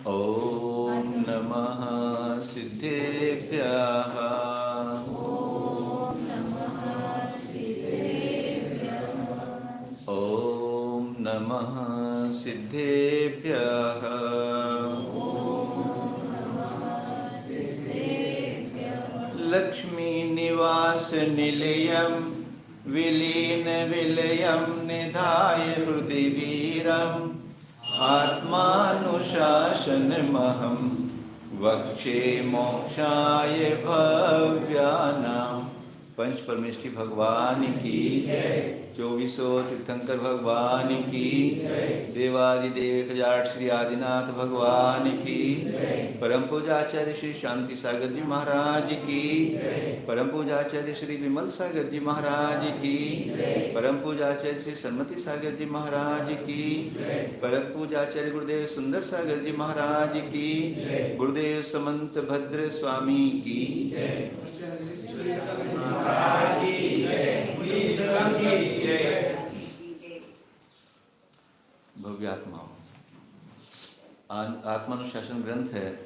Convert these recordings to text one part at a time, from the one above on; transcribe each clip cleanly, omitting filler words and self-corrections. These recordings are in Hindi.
ॐ नमः सिद्धेभ्यः। ॐ नमः सिद्धेभ्यः। लक्ष्मी निवास निलयं विलीन विलयं निधाय हृदि वीरम् आत्मानुशासनमहं वक्षे मोक्षाय भव्यानां। पंच परमेष्ठी भगवान की, चौबीसों तीर्थंकर भगवान की, देवादिदेव जाट श्री आदिनाथ भगवान की, परम पूजाचार्य श्री शांति सागर जी महाराज की, परम पूजाचार्य श्री विमल सागर जी महाराज की, परम पूजाचार्य श्री सन्मति सागर जी महाराज की, परम पूजाचार्य गुरुदेव सुंदर सागर जी महाराज की, गुरुदेव समंत भद्र स्वामी की, भव्य आत्माओं। आत्मानुशासन ग्रंथ है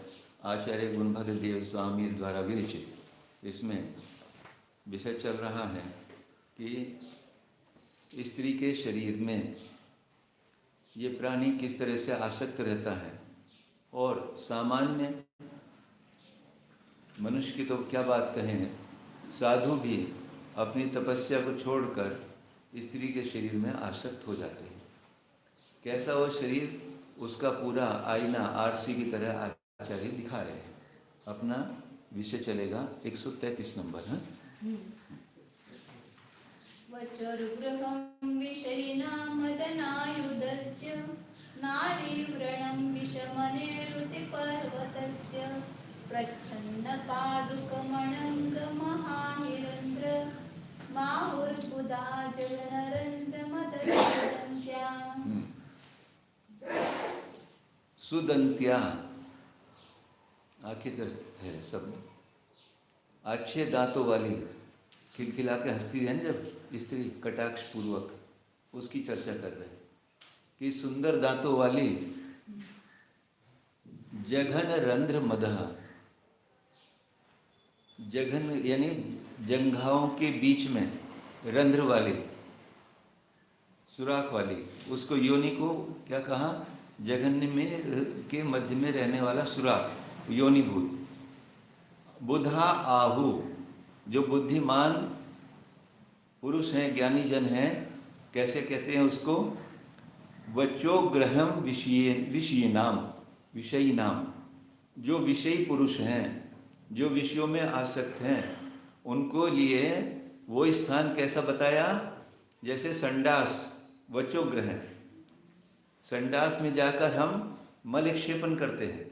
आचार्य गुणभद्र देव स्वामी द्वारा विरचित। इसमें विषय चल रहा है कि स्त्री के शरीर में ये प्राणी किस तरह से आसक्त रहता है, और सामान्य मनुष्य की तो क्या बात कहें, साधु भी अपनी तपस्या को छोड़कर स्त्री के शरीर में आसक्त हो जाते हैं। कैसा वो शरीर, उसका पूरा आईना आरसी की तरह आचार्य दिखा रहे हैं। अपना विषय चलेगा 133 नंबर है। वचरुग्रहं विषयिनामदनायुधस्य नाडीव्रणं विषमनिरुतिपर्वतस्य प्रच्छन्नपादुकमणङ्गमहानिरन्ध्र माहुर्बुधा जलनरन्ध्रमदन्तया। सुदंत्या आखिर का है शब्द। अच्छे दांतों वाली, खिलखिला के हंसती है ना जब स्त्री कटाक्ष पूर्वक, उसकी चर्चा कर रहे हैं कि सुंदर दांतों वाली, जघन रंध्र मदह, जघन यानी जंघाओं के बीच में रंध्र वाली, सुराख वाली, उसको योनि को क्या कहा, जघन्य में के मध्य में रहने वाला सुराख, योनिभूत। बुधा आहु, जो बुद्धिमान पुरुष हैं, ज्ञानी जन हैं, कैसे कहते हैं उसको, वचोग्रहम विषयी नाम, जो विषयी पुरुष हैं, जो विषयों में आसक्त हैं, उनको लिए वो स्थान कैसा बताया, जैसे संडास, वचोग्रह, संडास में जाकर हम मल क्षेपण करते हैं,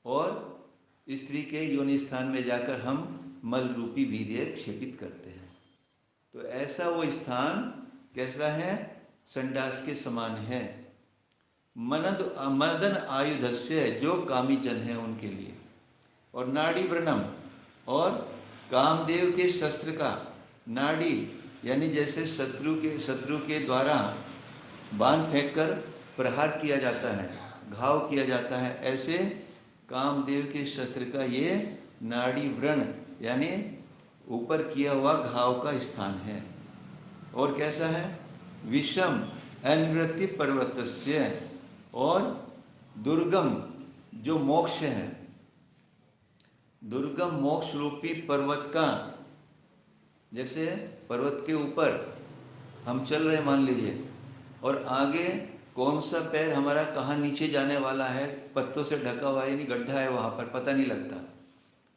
और स्त्री के योनि स्थान में जाकर हम मल रूपी वीर्य क्षेपित करते हैं। तो ऐसा वो स्थान कैसा है, संडास के समान है। मदन आयुधस्य, जो कामी जन है उनके लिए। और नाड़ी व्रणम, और कामदेव के शस्त्र का, नाड़ी यानी जैसे शत्रु के द्वारा बाण फेंककर प्रहार किया जाता है, घाव किया जाता है, ऐसे कामदेव के शस्त्र का ये नाड़ी व्रण यानी ऊपर किया हुआ घाव का स्थान है। और कैसा है, विषम अनिवृत्ति पर्वतस्य, और दुर्गम जो मोक्ष है, दुर्गम मोक्ष रूपी पर्वत का, जैसे पर्वत के ऊपर हम चल रहे मान लीजिए, और आगे कौन सा पैर हमारा कहाँ नीचे जाने वाला है, पत्तों से ढका हुआ है, यानी गड्ढा है वहाँ पर, पता नहीं लगता।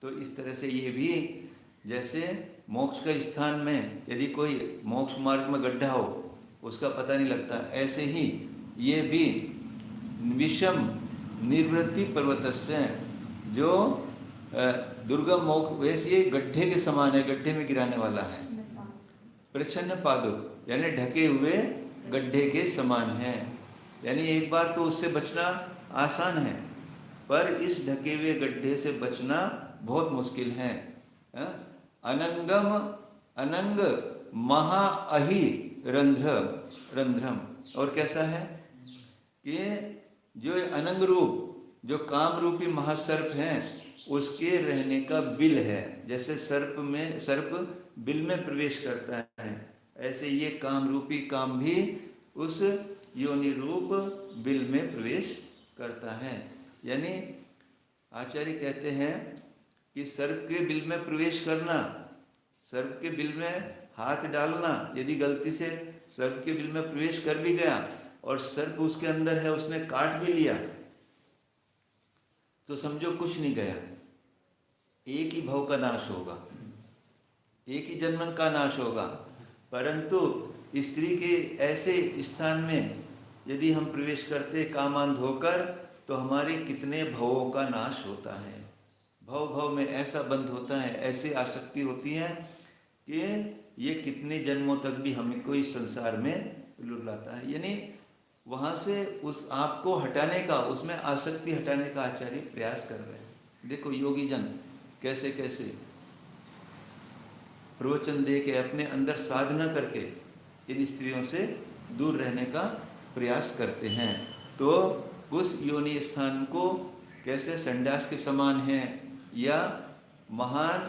तो इस तरह से ये भी जैसे मोक्ष के स्थान में यदि कोई मोक्ष मार्ग में गड्ढा हो, उसका पता नहीं लगता, ऐसे ही ये भी विषम निवृत्ति पर्वतस्य, जो दुर्गम मोक्ष वैसे गड्ढे के समान है, गड्ढे में गिराने वाला है। प्रच्छन्न पादुक यानी ढके हुए गड्ढे के समान है, यानी एक बार तो उससे बचना आसान है, पर इस ढके हुए गड्ढे से बचना बहुत मुश्किल है। अनंग महाअहि रंध्रम, और कैसा है, कि जो अनंग रूप, जो काम रूपी महासर्प हैं, उसके रहने का बिल है। जैसे सर्प बिल में प्रवेश करता है, ऐसे ये काम रूपी काम भी उस योनि रूप बिल में प्रवेश करता है। यानी आचार्य कहते हैं कि सर्प के बिल में प्रवेश करना, सर्प के बिल में हाथ डालना, यदि गलती से सर्प के बिल में प्रवेश कर भी गया और सर्प उसके अंदर है, उसने काट भी लिया, तो समझो कुछ नहीं गया, एक ही भव का नाश होगा, एक ही जन्म का नाश होगा। परंतु स्त्री के ऐसे स्थान में यदि हम प्रवेश करते कामांध होकर, तो हमारे कितने भवों का नाश होता है। भव भव में ऐसा बंध होता है, ऐसी आसक्ति होती है कि ये कितने जन्मों तक भी हमको इस संसार में लुलाता है। यानी वहाँ से उस आप को हटाने का, उसमें आसक्ति हटाने का आचार्य प्रयास कर रहे हैं। देखो योगी जन कैसे कैसे प्रवचन दे के अपने अंदर साधना करके इन स्त्रियों से दूर रहने का प्रयास करते हैं। तो उस योनि स्थान को कैसे संडास के समान है या महान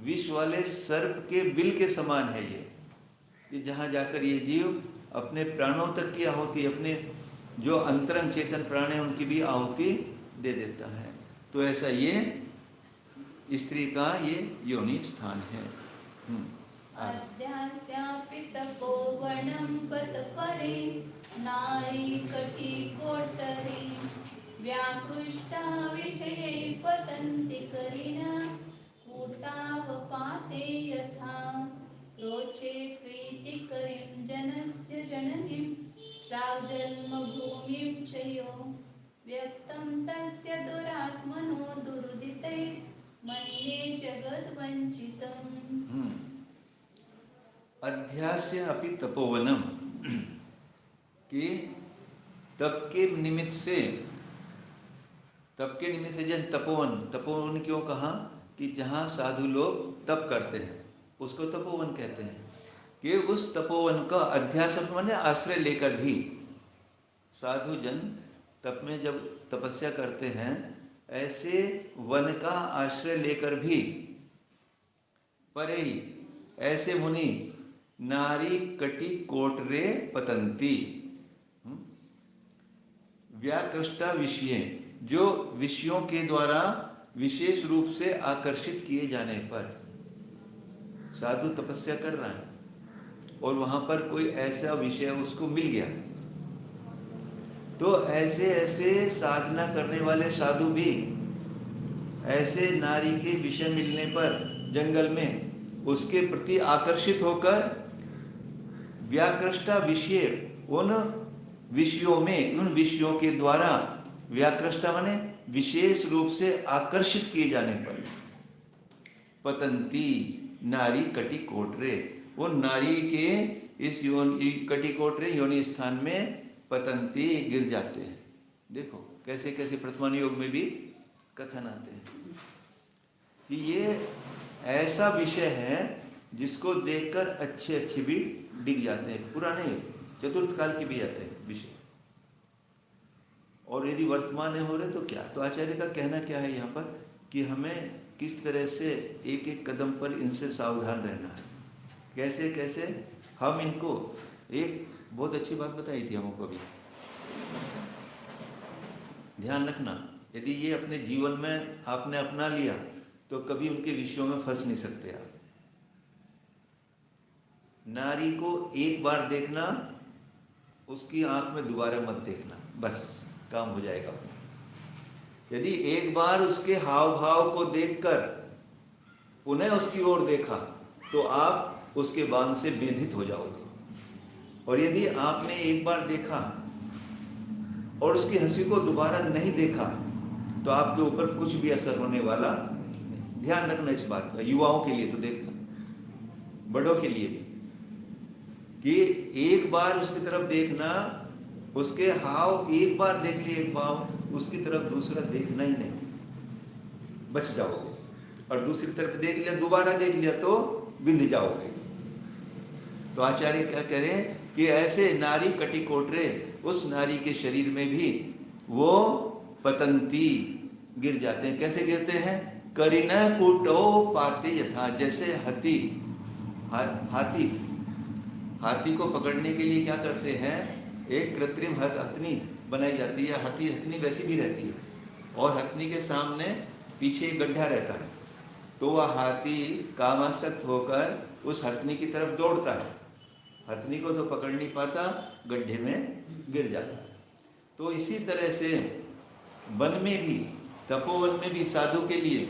विष वाले सर्प के बिल के समान है ये जहाँ जाकर ये जीव अपने प्राणों तक की आहुति, अपने जो अंतरंग चेतन प्राण है उनकी भी आहुति दे देता है। तो ऐसा ये स्त्री का ये योनि स्थान है। अध्यास्यापि तपोवनं पतपरे नारी कटिकोटरे व्याकृष्टा विषये पतन्ति करिणा कूटावपाते यथा रोचे प्रीतिकरीं जनस्य जननीं प्राग्जन्मभूमिं च यो व्यक्तं तस्य दुरात्मनो दुरुदिते मन्ये जगद्वञ्चितम्। अध्यास्य अपि तपोवनम, कि तप के निमित्त से जन तपोवन क्यों कहा कि जहाँ साधु लोग तप करते हैं उसको तपोवन कहते हैं। कि उस तपोवन का अध्यास माने आश्रय लेकर भी साधु जन तप में जब तपस्या करते हैं, ऐसे वन का आश्रय लेकर भी परे ही ऐसे मुनि नारी कटी कोटरे पतंती, व्याकृष्टा विषय, जो विषयों के द्वारा विशेष रूप से आकर्षित किए जाने पर साधु तपस्या कर रहा है और वहां पर कोई ऐसा विषय उसको मिल गया, तो ऐसे ऐसे साधना करने वाले साधु भी ऐसे नारी के विषय मिलने पर जंगल में उसके प्रति आकर्षित होकर व्याकृष्टा विषय, उन विषयों में, उन विषयों के द्वारा, व्याकृष्टा माने विशेष रूप से आकर्षित किए जाने पर पतंती नारी कटी कोटरे, उन नारी के इस कटी कोटरे योनि स्थान में पतंती गिर जाते हैं। देखो कैसे कैसे वर्तमान योग में भी कथन आते हैं कि ये ऐसा विषय है जिसको देखकर अच्छे अच्छे भी डिग जाते हैं, पुराने चतुर्थ काल के भी आते हैं विषय, और यदि वर्तमान में हो रहे तो क्या। तो आचार्य का कहना क्या है यहाँ पर कि हमें किस तरह से एक एक कदम पर इनसे सावधान रहना है, कैसे कैसे हम इनको, एक बहुत अच्छी बात बताई थी हमको अभी, ध्यान रखना यदि ये अपने जीवन में आपने अपना लिया तो कभी उनके विषयों में फंस नहीं सकते आप। नारी को एक बार देखना, उसकी आंख में दोबारा मत देखना, बस काम हो जाएगा। यदि एक बार उसके हाव भाव को देखकर पुनः उसकी ओर देखा तो आप उसके बांध से व्यथित हो जाओगे, और यदि आपने एक बार देखा और उसकी हंसी को दोबारा नहीं देखा तो आपके ऊपर कुछ भी असर होने वाला नहीं। ध्यान रखना इस बात का, युवाओं के लिए तो देखना, बड़ों के लिए भी, कि एक बार उसकी तरफ देखना, उसके हाव एक बार देख लिए, एक भाव उसकी तरफ दूसरा देखना ही नहीं, बच जाओगे। और दूसरी तरफ देख लिया, दोबारा देख लिया तो बिंध जाओगे। तो आचार्य क्या कह रहे हैं कि ऐसे नारी कटिकोटरे उस नारी के शरीर में भी वो पतंती गिर जाते हैं। कैसे गिरते हैं? करिन कुटो पाते यथा, जैसे हाथी को पकड़ने के लिए क्या करते हैं, एक कृत्रिम हथनी बनाई जाती है। हथनी वैसी भी रहती है और हथनी के सामने पीछे एक गड्ढा रहता है, तो वह हाथी कामासक्त होकर उस हथनी की तरफ दौड़ता है। हथनी को तो पकड़ नहीं पाता, गड्ढे में गिर जाता है। तो इसी तरह से वन में भी, तपोवन में भी साधु के लिए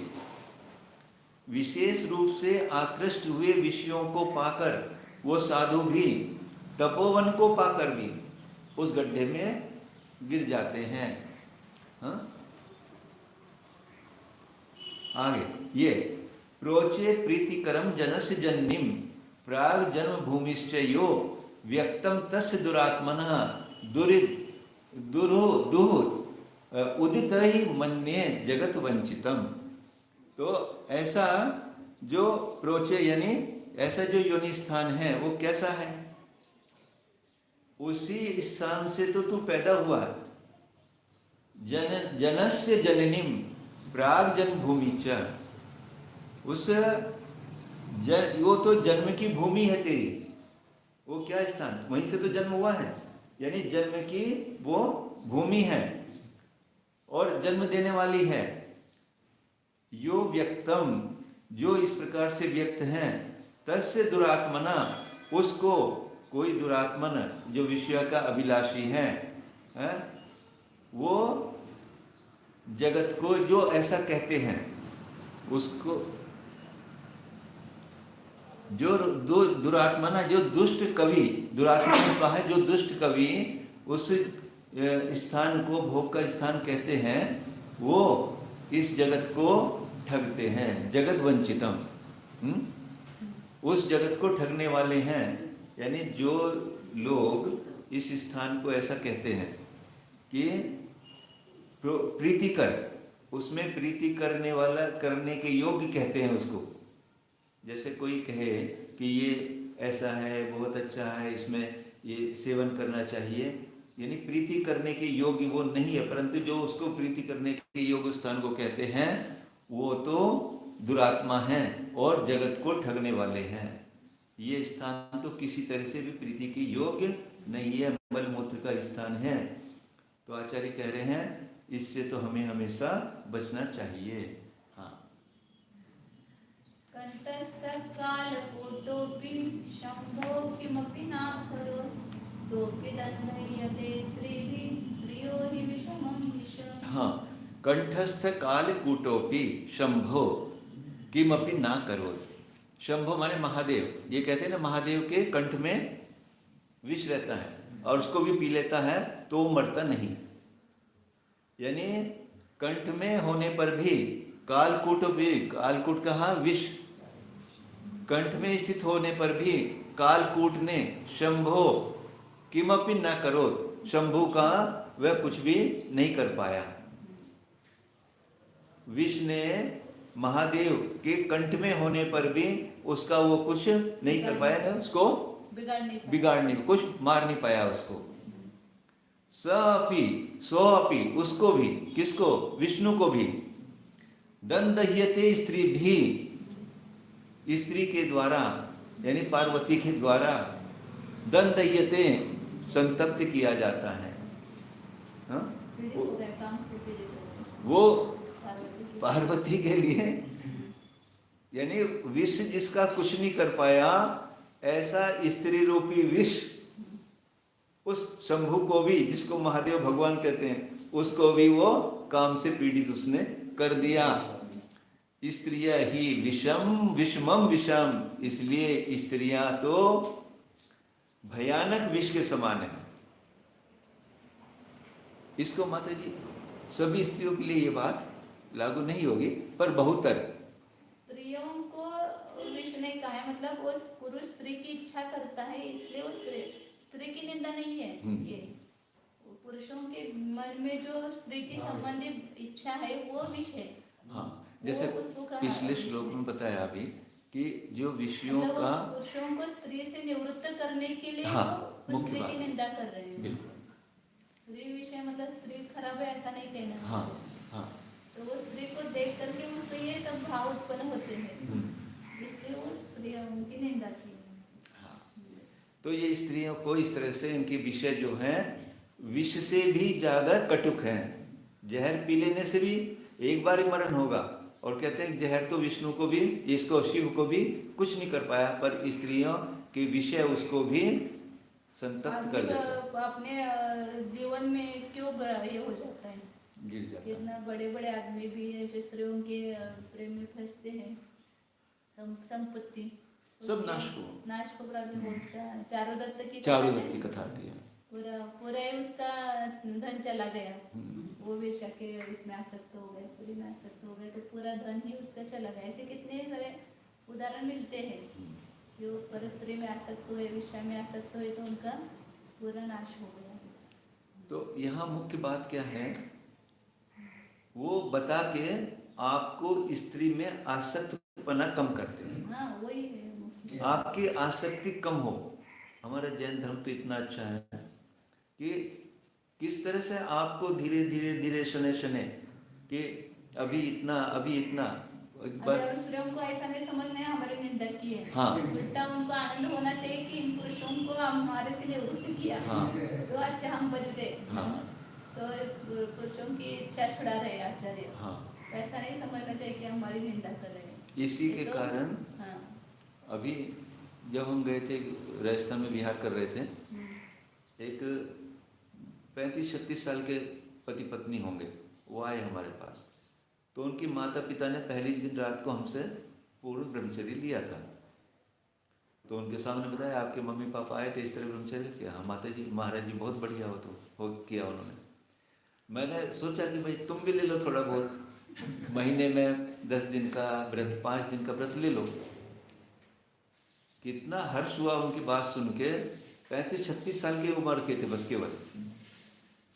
विशेष रूप से आकृष्ट हुए विषयों को पाकर वो साधु भी तपोवन को पाकर भी उस गड्ढे में गिर जाते हैं। हाँ? आगे ये प्रोचे प्रीतिकरम जनस्य जन्निम प्राग जन्म भूमिश्च यो व्यक्तम तस्य दुरात्मनः उदित ही मन्ये जगत वंचितम। तो ऐसा जो प्रोचे यानी ऐसा जो योनि स्थान है वो कैसा है? उसी स्थान से तो तू पैदा हुआ। जनस्य जननीम प्राग जन्म भूमि च, वो तो जन्म की भूमि है तेरी। वो क्या स्थान? वहीं से तो जन्म हुआ है, यानी जन्म की वो भूमि है और जन्म देने वाली है। यो व्यक्तम, जो इस प्रकार से व्यक्त है, तस्य दुरात्मना, उसको कोई दुरात्मन जो विषय का अभिलाषी है, वो जगत को जो ऐसा कहते हैं उसको, जो दुरात्मना, जो दुष्ट कवि, दुरात्मा का है जो दुष्ट कवि उस स्थान को भोग का स्थान कहते हैं, वो इस जगत को ठगते हैं। जगत वंचितम, उस जगत को ठगने वाले हैं। यानी जो लोग इस स्थान को ऐसा कहते हैं कि प्रीतिकर, उसमें प्रीति करने वाला, करने के योग्य कहते हैं उसको। जैसे कोई कहे कि ये ऐसा है, बहुत अच्छा है, इसमें ये सेवन करना चाहिए, यानी प्रीति करने के योग्य वो नहीं है, परंतु जो उसको प्रीति करने के योग्य स्थान को कहते हैं वो तो दुरात्मा हैं और जगत को ठगने वाले हैं। ये स्थान तो किसी तरह से भी प्रीति के योग्य नहीं है, मलमूत्र का स्थान है। तो आचार्य कह रहे हैं इससे तो हमें हमेशा बचना चाहिए। हाँ, कंठस्थकालकूटोऽपि शम्भो किमपि नाकरो सोऽपि दण्डयते स्त्रीभिः स्त्रियो हि विषमं विषम्। हाँ, कंठस्थ कालकूटोऽपि शंभो किमपि ना करोति। शंभो माने महादेव। ये कहते हैं ना, महादेव के कंठ में विष रहता है और उसको भी पी लेता है तो वो मरता नहीं। यानी कंठ में होने पर भी कालकूट भी, कालकूट कहा विष, कंठ में स्थित होने पर भी कालकूट ने शंभो किमपि न करो, शंभु का वह कुछ भी नहीं कर पाया। विष ने महादेव के कंठ में होने पर भी उसका वो कुछ नहीं कर पाया, ना उसको बिगाड़ने, कुछ मार नहीं पाया उसको। सो अपि, उसको भी, किसको? विष्णु को भी। दंदह्यते स्त्री भी, स्त्री के द्वारा यानी पार्वती के द्वारा, दंदह्यते संतप्त किया जाता है। हाँ? वो पार्वती के लिए, यानी विष जिसका कुछ नहीं कर पाया, ऐसा स्त्री रूपी विष उस शंभु को भी, जिसको महादेव भगवान कहते हैं, उसको भी वो काम से पीड़ित उसने कर दिया। स्त्रियां ही विषमम विषम, इसलिए स्त्रियां तो भयानक विष के समान है। इसको माता जी सभी स्त्रियों के लिए ये बात लागू नहीं होगी, पर बहुतर स्त्रियों को विष नहीं कहा है, मतलब वो पुरुष स्त्री की इच्छा करता है, इसलिए वो स्त्री की निंदा नहीं है। ये पुरुषों के मन में जो स्त्री की संबंधित इच्छा है वो विष है। हाँ, जैसे पिछले श्लोक में बताया अभी कि जो विषयों मतलब का पुरुषों को स्त्री से निवृत्त करने के लिए हाँ, वो मुख्य स्त्री बात की है। निंदा कर रहे हैं। बिल्कुल। स्त्री विषय मतलब स्त्री खराब है ऐसा नहीं कहना। हाँ हाँ। तो वो स्त्री को देख करके उसको ये सब भाव उत्पन्न होते हैं, इसलिए वो स्त्री उनकी निंदा की। हाँ। तो ये स्त्रियों को इस तरह से इनके विषय जो हैं विष से भी ज़्यादा कटुक हैं। जहर पी लेने से भी एक बार ही मरण होगा, और कहते हैं जहर तो विष्णु को भी, इसको शिव को भी कुछ नहीं कर पाया, पर स्त्रियों के विषय उसको भी संतप्त कर देता है, अपने जीवन में क्यों ये हो जाता है, गिर जाता है। कितना बड़े बड़े आदमी भी ऐसे स्त्रियों के प्रेम में फंसते हैं, संपत्ति सब नाश को प्राप्त होता है। चारुदत्त की कथा आती है। पूरा ही उसका धन चला गया, वो वेश्या के इसमें आसक्त हो गए, स्त्री में आसक्त हो गए, तो पूरा धन ही उसका चला गया। ऐसे कितने सारे उदाहरण मिलते हैं, जो पर स्त्री में आसक्त हुए, वेश्या में आसक्त हुए, तो उनका पूरा नाश हो गया। तो यहाँ मुख्य बात क्या है, वो बता के आपको स्त्री में आसक्तपना कम करते हैं। हाँ, वही है। आपकी आसक्ति कम हो। हमारा जैन धर्म तो इतना अच्छा है कि किस तरह से आपको धीरे धीरे धीरे शने कि अभी इतना एक बार स्त्रियों को ऐसा नहीं समझना है हमारी निंदा की है। हाँ। उल्टा उनको आनंद होना चाहिए कि इन पुरुषों को हमारे से निवृत्त किया। हाँ। तो अच्छा हम बच गए। हाँ। तो पुरुषों की इच्छा छुड़ा रहे आचार्य। हाँ। तो ऐसा नहीं समझना चाहिए कि हमारी निंदा कर रहे हैं। इसी के कारण हाँ। अभी जब हम गए थे राजस्थान में विहार कर रहे थे, एक 35-36 साल के पति पत्नी होंगे, वो आए हमारे पास। तो उनकी माता पिता ने पहली दिन रात को हमसे पूर्ण ब्रह्मचर्य लिया था। तो उनके सामने बताया आपके मम्मी पापा आए थे, इस तरह ब्रह्मचर्य किया। हाँ माता जी, महाराज जी बहुत बढ़िया हो किया उन्होंने। मैंने सोचा कि भाई तुम भी ले लो थोड़ा बहुत, महीने में 10 दिन का व्रत, 5 दिन का व्रत ले लो। कितना हर्ष हुआ उनकी बात सुन के। 35-36 साल की उम्र के थे बस केवल।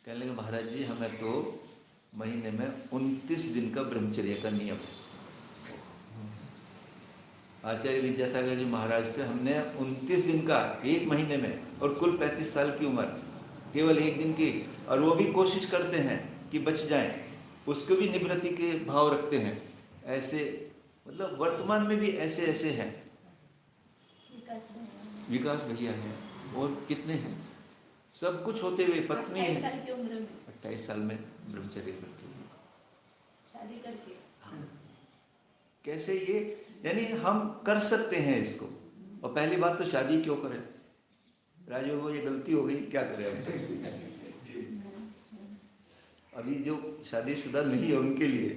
कहने लगे महाराज जी हमें तो महीने में 29 दिन का ब्रह्मचर्य का नियम है। आचार्य विद्यासागर जी महाराज से हमने 29 दिन का एक महीने में, और कुल 35 साल की उम्र केवल एक दिन की, और वो भी कोशिश करते हैं कि बच जाएं, उसको भी निवृत्ति के भाव रखते हैं। ऐसे मतलब वर्तमान में भी ऐसे ऐसे हैं। विकास भैया हैं, और कितने हैं, सब कुछ होते हुए पत्नी है 28 साल की उम्र में, 28 साल में ब्रह्मचर्य करते हुए शादी करके। हाँ। कैसे ये, यानी हम कर सकते हैं इसको। और पहली बात तो शादी क्यों करें, राजू वो ये गलती हो गई, क्या करें अब। अभी जो शादीशुदा नहीं है उनके लिए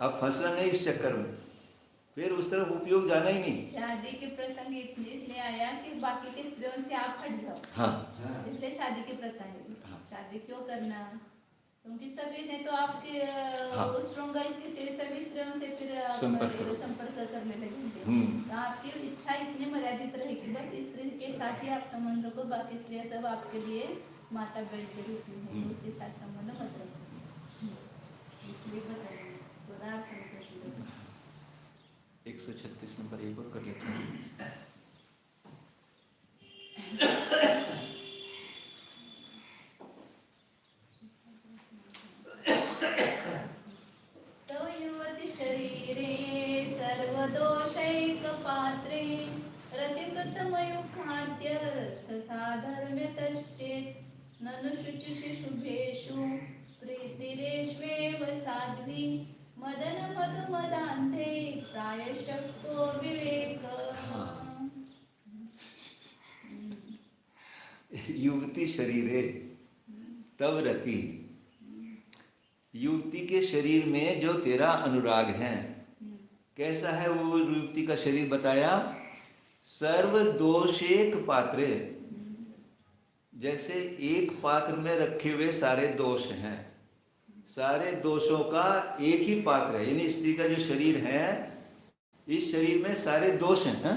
अब फंसना नहीं इस चक्कर में, फिर उस तरफ उपयोग जाना ही नहीं। शादी के प्रसंग इसलिए आया कि बाकी के स्त्रियों से आप हट जाओ। हाँ। इसलिए शादी की प्रथा है। हाँ। शादी क्यों करना, क्योंकि सभी ने तो आपके हाँ। श्रृंगल के सभी स्त्रियों से फिर संपर्क करने लगेंगे। तो आपकी इच्छा इतनी मर्यादित रहेगी, बस इस स्त्री के साथ ही आप संबंध रखो, बाकी स्त्रियां सब आपके लिए माता बहन के रूप में है, उसके साथ संबंध मत रखो। इसलिए बताइए 136 नंबर एक और कर लेते हैं। तव युवति शरीरे सर्वदोषैक पात्रे रतिकृतमयुखाद्यर्थ साधर्म्यतश्चेत् ननु शुचिषु शुभेषु प्रीतिरेष्वेव साध्वी मदन मधुमदान्ते प्रायशक्तो विवेक। युवती शरीरे तव रति, युवती के शरीर में जो तेरा अनुराग है, कैसा है वो युवती का शरीर बताया, सर्व दोषेक पात्रे, जैसे एक पात्र में रखे हुए सारे दोष हैं, सारे दोषों का एक ही पात्र है। यानी स्त्री का जो शरीर है, इस शरीर में सारे दोष हैं,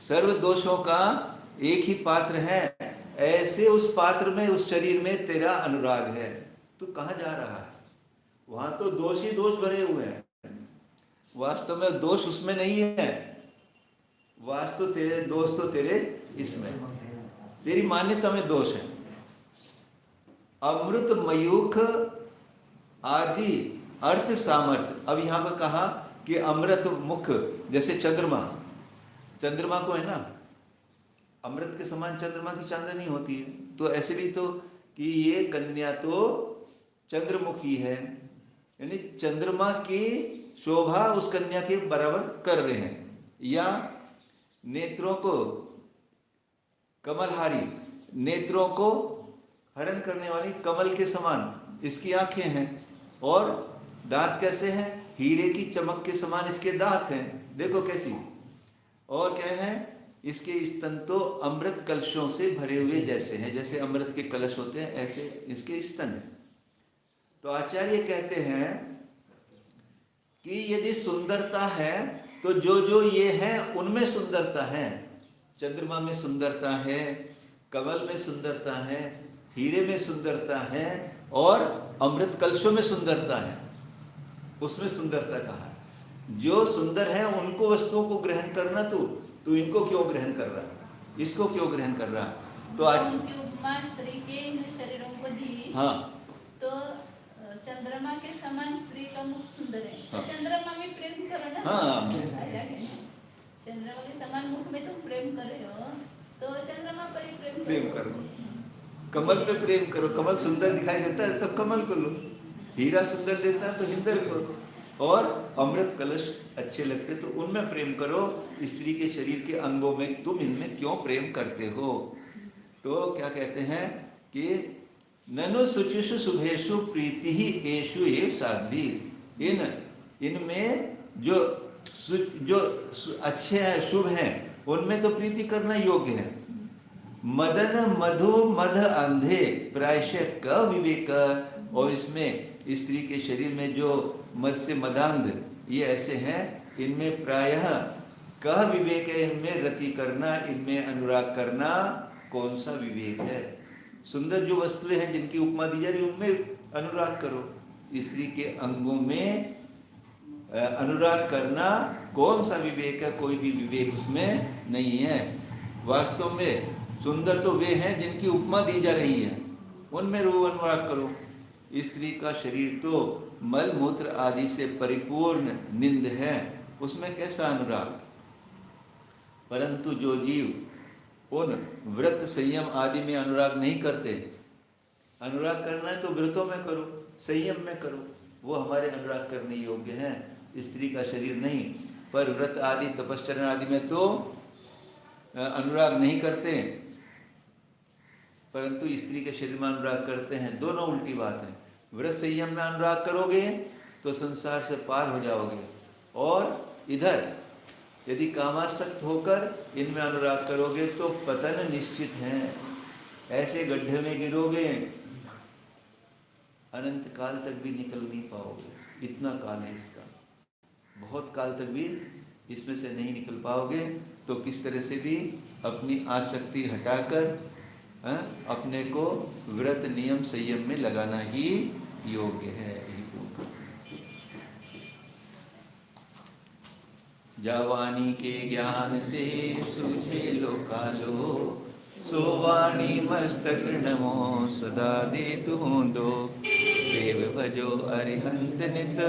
सर्व दोषों का एक ही पात्र है। ऐसे उस पात्र में, उस शरीर में तेरा अनुराग है, तो कहाँ जा रहा है, वहां तो दोष ही दोष भरे हुए हैं। वास्तव में दोष उसमें नहीं है, वास तो तेरे, दोष तो तेरे इसमें, तेरी मान्यता में दोष है। अमृत मयूख आदि अर्थ सामर्थ्य। अब यहाँ पर कहा कि अमृत मुख, जैसे चंद्रमा, चंद्रमा को है ना, अमृत के समान चंद्रमा की चांदनी होती है, तो ऐसे भी तो कि ये कन्या तो चंद्रमुखी है, यानी चंद्रमा की शोभा उस कन्या के बराबर कर रहे हैं। या नेत्रों को कमलहारी, नेत्रों को हरण करने वाली कमल के समान इसकी आंखें हैं, और दांत कैसे हैं, हीरे की चमक के समान इसके दांत हैं, देखो कैसी। और क्या है, इसके स्तन तो अमृत कलशों से भरे हुए जैसे हैं, जैसे अमृत के कलश होते हैं ऐसे इसके स्तन हैं। तो आचार्य कहते हैं कि यदि सुंदरता है तो जो जो ये है उनमें सुंदरता है। चंद्रमा में सुंदरता है, कमल में सुंदरता है, हीरे में सुंदरता है, और अमृत कलशों में सुंदरता है, उसमें सुंदरता कहा है। जो सुंदर है उनको वस्तुओं को ग्रहण करना, तू इनको क्यों ग्रहण कर रहा है, इसको क्यों ग्रहण कर रहा है। तो आज उनकी उपमा स्त्री के इन शरीरों को दी। हाँ, तो चंद्रमा के समान स्त्री का मुख सुंदर है, तो हाँ। चंद्रमा में प्रेम करो ना। हाँ। चंद्रमा के समान मुख में तुम प्रेम कर रहे हो, तो चंद्रमा पर ही प्रेम करो, कमल पे प्रेम करो। कमल सुंदर दिखाई देता है तो कमल को लो, हीरा सुंदर देता है तो हिंदर को, और अमृत कलश अच्छे लगते तो उनमें प्रेम करो। स्त्री के शरीर के अंगों में तुम इनमें क्यों प्रेम करते हो। तो क्या कहते हैं कि ननु शुचिषु शुभेषु प्रीति ही एषु एव साध्वी। इनमें जो अच्छे हैं, शुभ हैं, उनमें तो प्रीति करना योग्य है। मदन मधु मध अंधे प्रायश्य क विवेक। और इसमें स्त्री के शरीर में जो मद से मदांध ये ऐसे हैं, इनमें प्रायः कह विवेक है, इनमें रति करना, इनमें अनुराग करना कौन सा विवेक है। सुंदर जो वस्तुएं हैं जिनकी उपमा दी जा रही है उनमें अनुराग करो, स्त्री के अंगों में अनुराग करना कौन सा विवेक है, कोई भी विवेक उसमें नहीं है। वास्तव में सुंदर तो वे हैं जिनकी उपमा दी जा रही है, उनमें अनुराग करो। स्त्री का शरीर तो मल मूत्र आदि से परिपूर्ण निंद है, उसमें कैसा अनुराग। परंतु जो जीव उन व्रत संयम आदि में अनुराग नहीं करते, अनुराग करना है तो व्रतों में करो, संयम में करो, वो हमारे अनुराग करने योग्य हैं, स्त्री का शरीर नहीं। पर व्रत आदि तपश्चर्या आदि में तो अनुराग नहीं करते, परंतु स्त्री के शरीर में अनुराग करते हैं। दोनों उल्टी बात है। व्रत संयम में अनुराग करोगे तो संसार से पार हो जाओगे, और इधर यदि कामासक्त होकर इनमें अनुराग करोगे तो पतन निश्चित है, ऐसे गड्ढे में गिरोगे अनंत काल तक भी निकल नहीं पाओगे। इतना काल है इसका, बहुत काल तक भी इसमें से नहीं निकल पाओगे। तो किस तरह से भी अपनी आसक्ति हटाकर अपने को व्रत नियम संयम में लगाना ही योग्य है। जावानी के ज्ञान से सूझे लोकालो, सोवाणी मस्तक नमो सदा दे तू दो। देव भजो अरिहंत नित